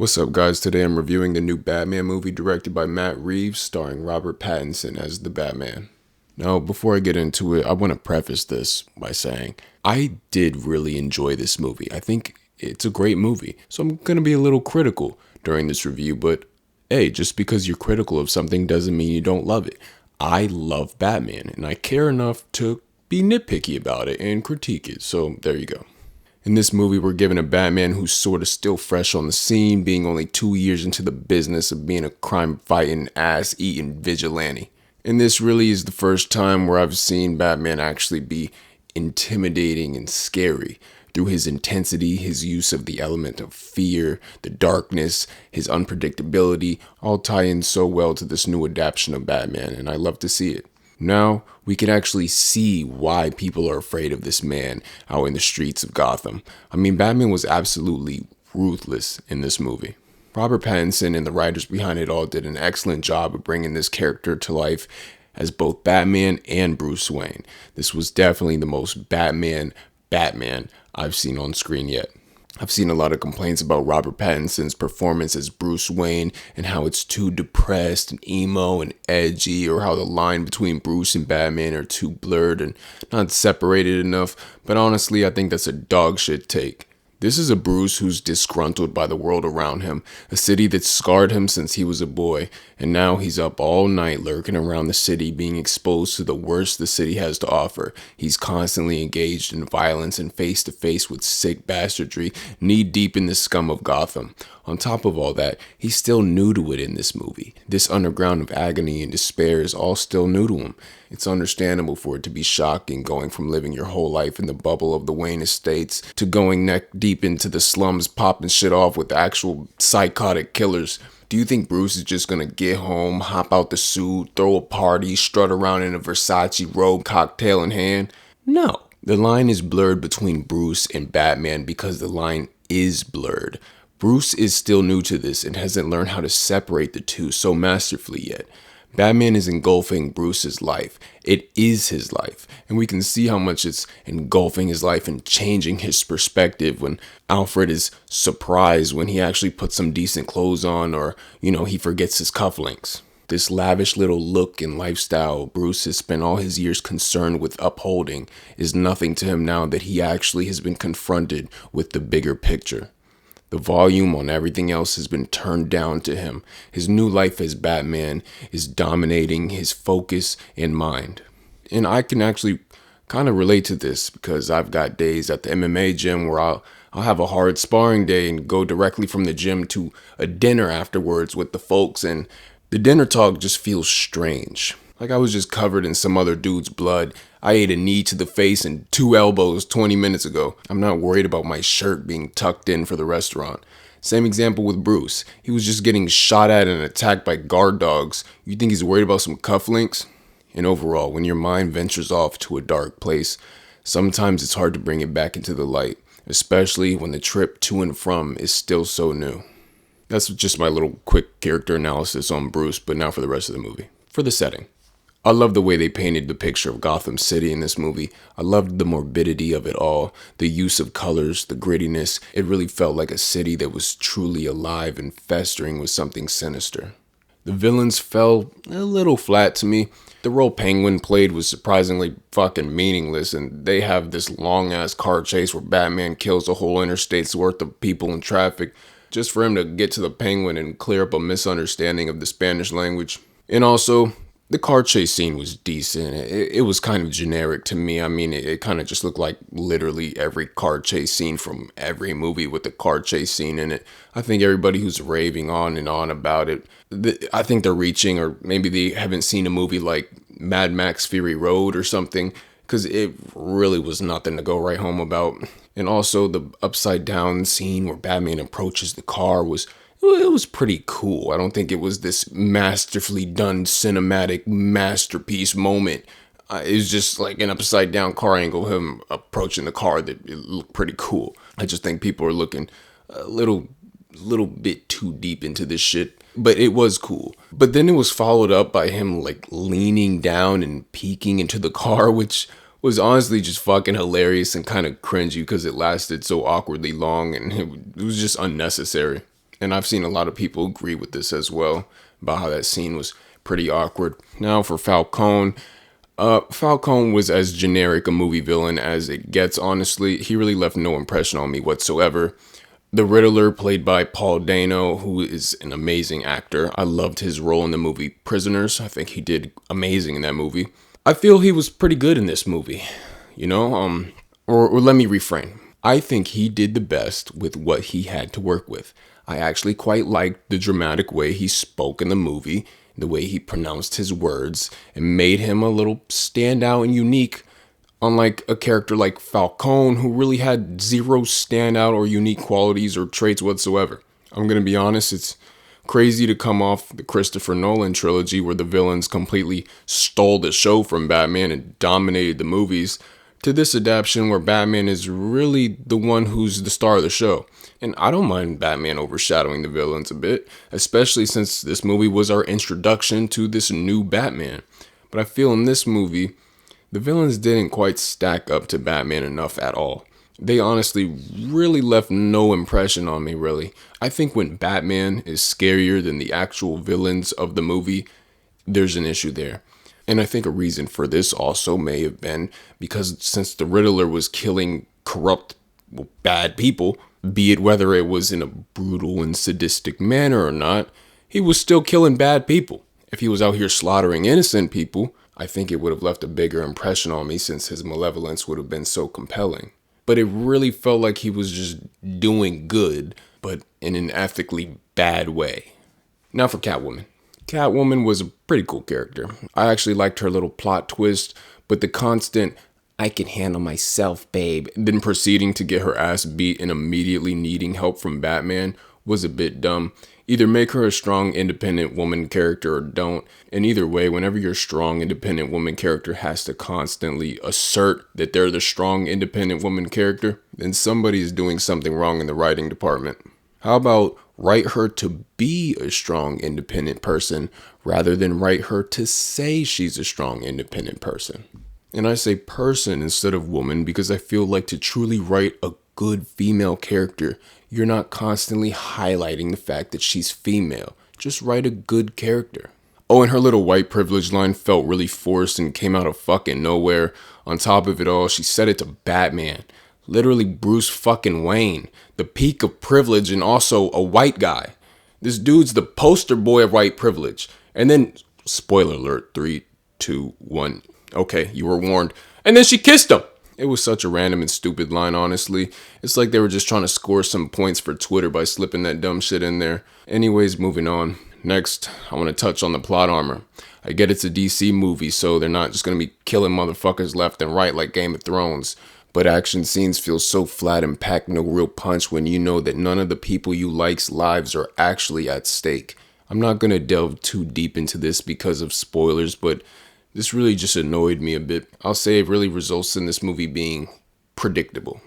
What's up, guys? Today I'm reviewing the new Batman movie directed by Matt Reeves, starring Robert Pattinson as the Batman. Now, before I get into it, I want to preface this by saying I did really enjoy this movie. I think it's a great movie, so I'm going to be a little critical during this review, but hey, just because you're critical of something doesn't mean you don't love it. I love Batman, and I care enough to be nitpicky about it and critique it, so there you go. In this movie, we're given a Batman who's sort of still fresh on the scene, being only 2 years into the business of being a crime-fighting, ass-eating vigilante. And this really is the first time where I've seen Batman actually be intimidating and scary through his intensity, his use of the element of fear, the darkness, his unpredictability, all tie in so well to this new adaptation of Batman, and I love to see it. Now, we can actually see why people are afraid of this man out in the streets of Gotham. I mean, Batman was absolutely ruthless in this movie. Robert Pattinson and the writers behind it all did an excellent job of bringing this character to life as both Batman and Bruce Wayne. This was definitely the most Batman I've seen on screen yet. I've seen a lot of complaints about Robert Pattinson's performance as Bruce Wayne and how it's too depressed and emo and edgy, or how the line between Bruce and Batman are too blurred and not separated enough, but honestly, I think that's a dog shit take. This is a Bruce who's disgruntled by the world around him, a city that scarred him since he was a boy, and now he's up all night lurking around the city being exposed to the worst the city has to offer. He's constantly engaged in violence and face to face with sick bastardry, knee deep in the scum of Gotham. On top of all that, he's still new to it in this movie. This underground of agony and despair is all still new to him. It's understandable for it to be shocking going from living your whole life in the bubble of the Wayne estates to going neck deep into the slums popping shit off with actual psychotic killers. Do you think Bruce is just gonna get home, hop out the suit, throw a party, strut around in a Versace robe, cocktail in hand? No. The line is blurred between Bruce and Batman because the line is blurred. Bruce is still new to this and hasn't learned how to separate the two so masterfully yet. Batman is engulfing Bruce's life. It is his life. And we can see how much it's engulfing his life and changing his perspective when Alfred is surprised when he actually puts some decent clothes on, or, he forgets his cufflinks. This lavish little look and lifestyle Bruce has spent all his years concerned with upholding is nothing to him now that he actually has been confronted with the bigger picture. The volume on everything else has been turned down to him. His new life as Batman is dominating his focus and mind. And I can actually kind of relate to this because I've got days at the MMA gym where I'll have a hard sparring day and go directly from the gym to a dinner afterwards with the folks, and the dinner talk just feels strange. Like I was just covered in some other dude's blood. I ate a knee to the face and 2 elbows 20 minutes ago. I'm not worried about my shirt being tucked in for the restaurant. Same example with Bruce. He was just getting shot at and attacked by guard dogs. You think he's worried about some cufflinks? And overall, when your mind ventures off to a dark place, sometimes it's hard to bring it back into the light, especially when the trip to and from is still so new. That's just my little quick character analysis on Bruce, but now for the rest of the movie. For the setting. I love the way they painted the picture of Gotham City in this movie. I loved the morbidity of it all, the use of colors, the grittiness. It really felt like a city that was truly alive and festering with something sinister. The villains fell a little flat to me. The role Penguin played was surprisingly fucking meaningless, and they have this long-ass car chase where Batman kills a whole interstate's worth of people in traffic just for him to get to the Penguin and clear up a misunderstanding of the Spanish language. And also, the car chase scene was decent. It was kind of generic to me. I mean, it kind of just looked like literally every car chase scene from every movie with the car chase scene in it. I think everybody who's raving on and on about it, I think they're reaching, or maybe they haven't seen a movie like Mad Max Fury Road or something, because it really was nothing to go right home about. And also the upside down scene where Batman approaches the car it was pretty cool. I don't think it was this masterfully done cinematic masterpiece moment. It was just like an upside down car angle, him approaching the car, that it looked pretty cool. I just think people are looking a little bit too deep into this shit, but it was cool. But then it was followed up by him like leaning down and peeking into the car, which was honestly just fucking hilarious and kind of cringy because it lasted so awkwardly long and it was just unnecessary. And I've seen a lot of people agree with this as well, about how that scene was pretty awkward. Now for Falcone. Falcone was as generic a movie villain as it gets, honestly. He really left no impression on me whatsoever. The Riddler, played by Paul Dano, who is an amazing actor. I loved his role in the movie Prisoners. I think he did amazing in that movie. I feel he was pretty good in this movie, you know? Or let me reframe. I think he did the best with what he had to work with. I actually quite liked the dramatic way he spoke in the movie, the way he pronounced his words, and made him a little standout and unique, unlike a character like Falcone, who really had zero standout or unique qualities or traits whatsoever. I'm gonna be honest, it's crazy to come off the Christopher Nolan trilogy where the villains completely stole the show from Batman and dominated the movies, to this adaptation where Batman is really the one who's the star of the show. And I don't mind Batman overshadowing the villains a bit, especially since this movie was our introduction to this new Batman. But I feel in this movie, the villains didn't quite stack up to Batman enough at all. They honestly really left no impression on me, really. I think when Batman is scarier than the actual villains of the movie, there's an issue there. And I think a reason for this also may have been because since the Riddler was killing corrupt, bad people, be it whether it was in a brutal and sadistic manner or not, he was still killing bad people. If he was out here slaughtering innocent people, I think it would have left a bigger impression on me since his malevolence would have been so compelling. But it really felt like he was just doing good, but in an ethically bad way. Now for Catwoman. Catwoman was a pretty cool character. I actually liked her little plot twist, but the constant, "I can handle myself, babe," then proceeding to get her ass beat and immediately needing help from Batman was a bit dumb. Either make her a strong, independent woman character or don't. And either way, whenever your strong, independent woman character has to constantly assert that they're the strong, independent woman character, then somebody is doing something wrong in the writing department. How about write her to be a strong, independent person rather than write her to say she's a strong, independent person? And I say person instead of woman because I feel like to truly write a good female character, you're not constantly highlighting the fact that she's female. Just write a good character. Oh, and her little white privilege line felt really forced and came out of fucking nowhere. On top of it all, she said it to Batman. Literally Bruce fucking Wayne. The peak of privilege and also a white guy. This dude's the poster boy of white privilege. And then, spoiler alert, 3, 2, 1. Okay, you were warned. And then she kissed him. It was such a random and stupid line, honestly. It's like they were just trying to score some points for Twitter by slipping that dumb shit in there. Anyways, moving on. Next, I want to touch on the plot armor. I get it's a DC movie, so they're not just going to be killing motherfuckers left and right like Game of Thrones. But action scenes feel so flat and pack no real punch when you know that none of the people you like's lives are actually at stake. I'm not going to delve too deep into this because of spoilers, but this really just annoyed me a bit. I'll say it really results in this movie being predictable.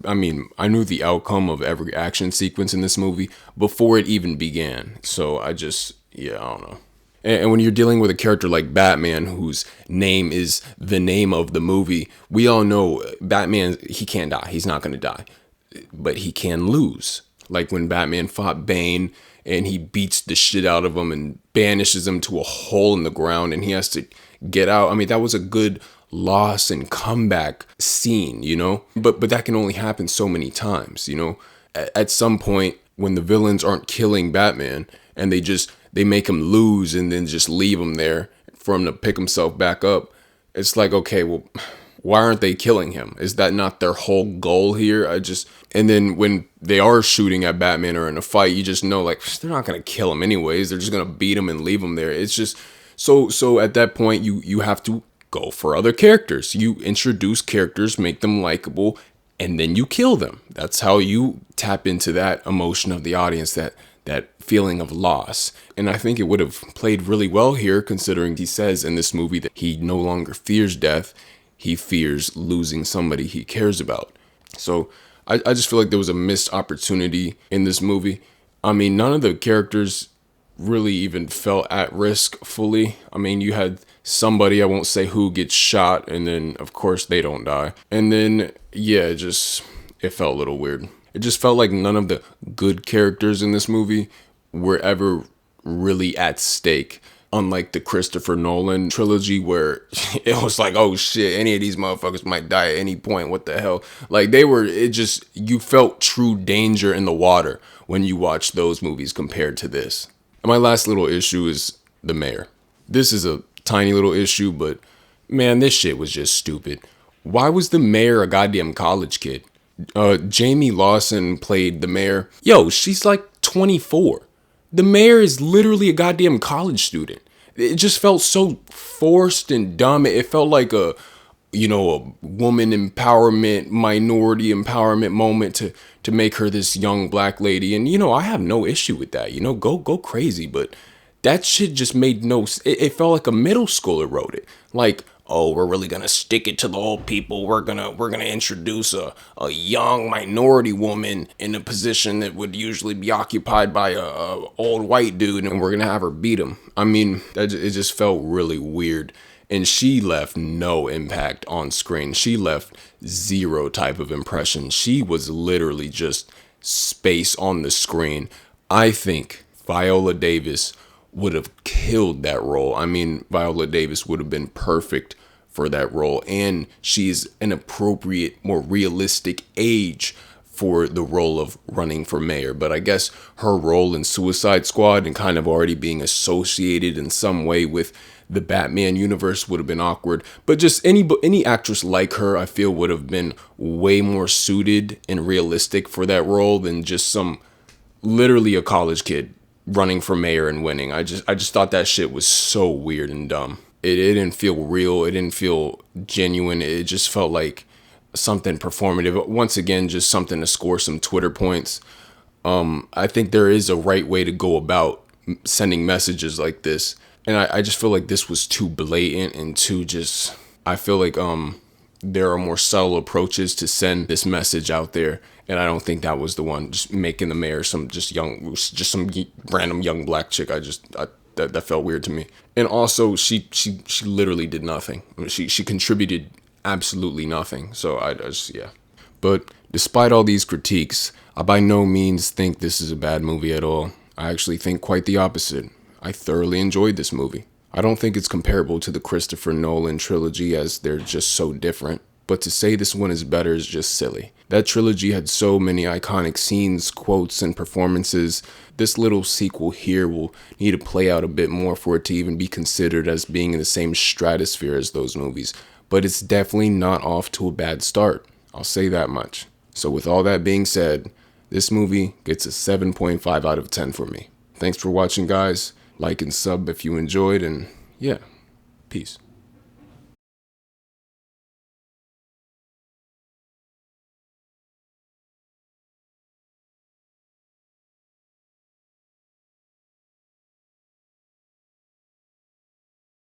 I mean, I knew the outcome of every action sequence in this movie before it even began. So I don't know. And when you're dealing with a character like Batman, whose name is the name of the movie, we all know Batman, he can't die. He's not going to die. But he can lose. Like when Batman fought Bane and he beats the shit out of him and banishes him to a hole in the ground and he has to get out. I mean, that was a good loss and comeback scene, you know? But that can only happen so many times, you know? At some point, when the villains aren't killing Batman and they make him lose and then just leave him there for him to pick himself back up, it's like, okay, well, why aren't they killing him? Is that not their whole goal here? And then when they are shooting at Batman or in a fight, you just know, like, they're not going to kill him anyways. They're just going to beat him and leave him there. It's just, so at that point, you have to go for other characters. You introduce characters, make them likable, and then you kill them. That's how you tap into that emotion of the audience, that feeling of loss. And I think it would have played really well here, considering he says in this movie that he no longer fears death. He fears losing somebody he cares about. So I just feel like there was a missed opportunity in this movie. I mean, none of the characters really even felt at risk fully. I mean, you had somebody, I won't say who, gets shot, and then of course they don't die. And then, yeah, it felt a little weird. It just felt like none of the good characters in this movie were ever really at stake. Unlike the Christopher Nolan trilogy where it was like, oh shit, any of these motherfuckers might die at any point. What the hell? Like you felt true danger in the water when you watch those movies compared to this. And my last little issue is the mayor. This is a tiny little issue, but man, this shit was just stupid. Why was the mayor a goddamn college kid? Jayme Lawson played the mayor. Yo, she's like 24. The mayor is literally a goddamn college student. It just felt so forced and dumb. It felt like a woman empowerment, minority empowerment moment to make her this young black lady. And, I have no issue with that. Go crazy. But that shit just made no sense. It felt like a middle schooler wrote it. Like, oh, we're really gonna stick it to the old people. We're gonna introduce a young minority woman in a position that would usually be occupied by a old white dude, and we're gonna have her beat him. I mean, it just felt really weird. And she left no impact on screen. She left zero type of impression. She was literally just space on the screen. I think Viola Davis would have killed that role. I mean, Viola Davis would have been perfect for that role, and she's an appropriate, more realistic age for the role of running for mayor. But I guess her role in Suicide Squad and kind of already being associated in some way with the Batman universe would have been awkward. But just any actress like her, I feel, would have been way more suited and realistic for that role than just literally a college kid running for mayor and winning. I just thought that shit was so weird and dumb. It didn't feel real. It didn't feel genuine. It just felt like something performative. Once again, just something to score some Twitter points. I think there is a right way to go about sending messages like this. And I just feel like this was too blatant and too just... I feel like there are more subtle approaches to send this message out there. And I don't think that was the one. Just making the mayor some random young black chick. That felt weird to me. And also, she literally did nothing. She contributed absolutely nothing. So yeah. But despite all these critiques, I by no means think this is a bad movie at all. I actually think quite the opposite. I thoroughly enjoyed this movie. I don't think it's comparable to the Christopher Nolan trilogy as they're just so different. But to say this one is better is just silly. That trilogy had so many iconic scenes, quotes, and performances. This little sequel here will need to play out a bit more for it to even be considered as being in the same stratosphere as those movies. But it's definitely not off to a bad start. I'll say that much. So with all that being said, this movie gets a 7.5 out of 10 for me. Thanks for watching, guys. Like and sub if you enjoyed, and yeah, peace.